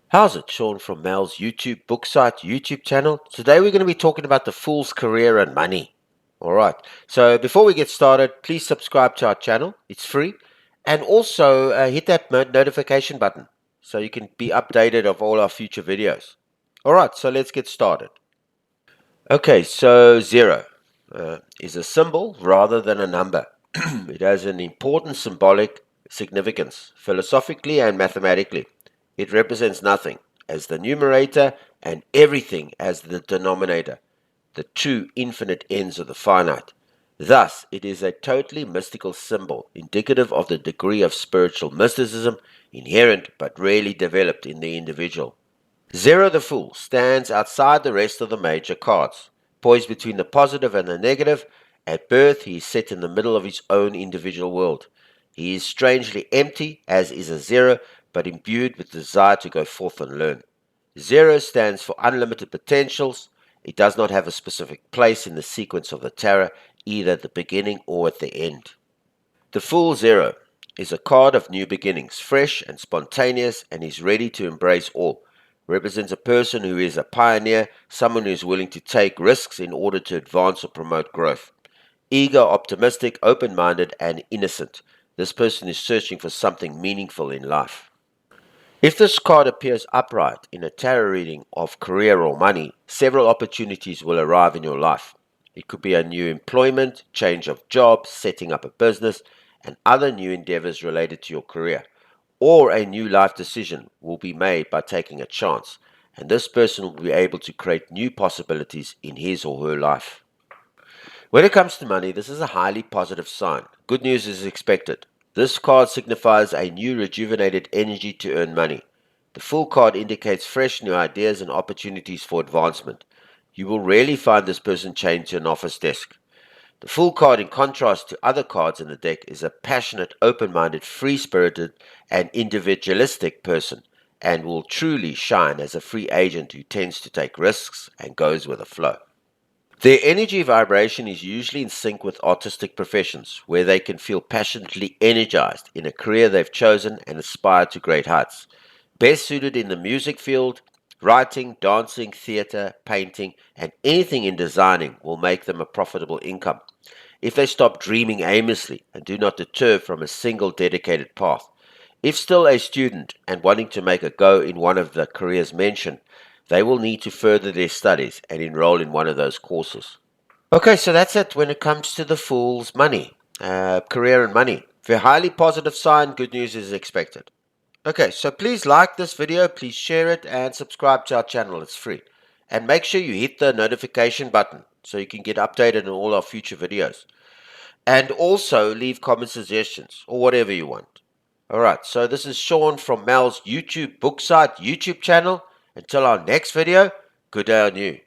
How's it? Sean from Mel's YouTube book site, YouTube channel. Today we're going to be talking about the fool's career and money. All right. So before we get started, please subscribe to our channel. It's free. And also hit that notification button so you can be updated of all our future videos. All right. So let's get started. Okay. So zero is a symbol rather than a number. It has an important symbolic significance, philosophically and mathematically. It represents nothing as the numerator and everything as the denominator, the two infinite ends of the finite. Thus, it is a totally mystical symbol, indicative of the degree of spiritual mysticism inherent but rarely developed in the individual. Zero the Fool stands outside the rest of the major cards, poised between the positive and the negative. At birth, he is set in the middle of his own individual world. He is strangely empty, as is a zero, but imbued with desire to go forth and learn. Zero stands for unlimited potentials. It does not have a specific place in the sequence of the tarot, either at the beginning or at the end. The Fool Zero is a card of new beginnings, fresh and spontaneous, and is ready to embrace all. Represents a person who is a pioneer, someone who is willing to take risks in order to advance or promote growth. Eager, optimistic, open-minded, and innocent. This person is searching for something meaningful in life. If this card appears upright in a tarot reading of career or money, several opportunities will arrive in your life. It could be a new employment, change of job, setting up a business, and other new endeavors related to your career. Or a new life decision will be made by taking a chance, and this person will be able to create new possibilities in his or her life. When it comes to money, this is a highly positive sign. Good news is expected. This card signifies a new rejuvenated energy to earn money. The Fool card indicates fresh new ideas and opportunities for advancement. You will rarely find this person chained to an office desk. The Fool card, in contrast to other cards in the deck, is a passionate, open-minded, free-spirited, and individualistic person, and will truly shine as a free agent who tends to take risks and goes with the flow. Their energy vibration is usually in sync with artistic professions, where they can feel passionately energized in a career they've chosen and aspire to great heights. Best suited in the music field, writing, dancing, theater, painting, and anything in designing will make them a profitable income. If they stop dreaming aimlessly and do not deter from a single dedicated path. If still a student and wanting to make a go in one of the careers mentioned, they will need to further their studies and enroll in one of those courses. Okay, so that's it when it comes to the Fool's money, career and money. For a highly positive sign, good news is expected. Okay, so please like this video, please share it, and subscribe to our channel. It's free. And make sure you hit the notification button so you can get updated on all our future videos. And also leave comment suggestions or whatever you want. Alright, so this is Sean from Mel's YouTube book site, YouTube channel. Until our next video, good day on you.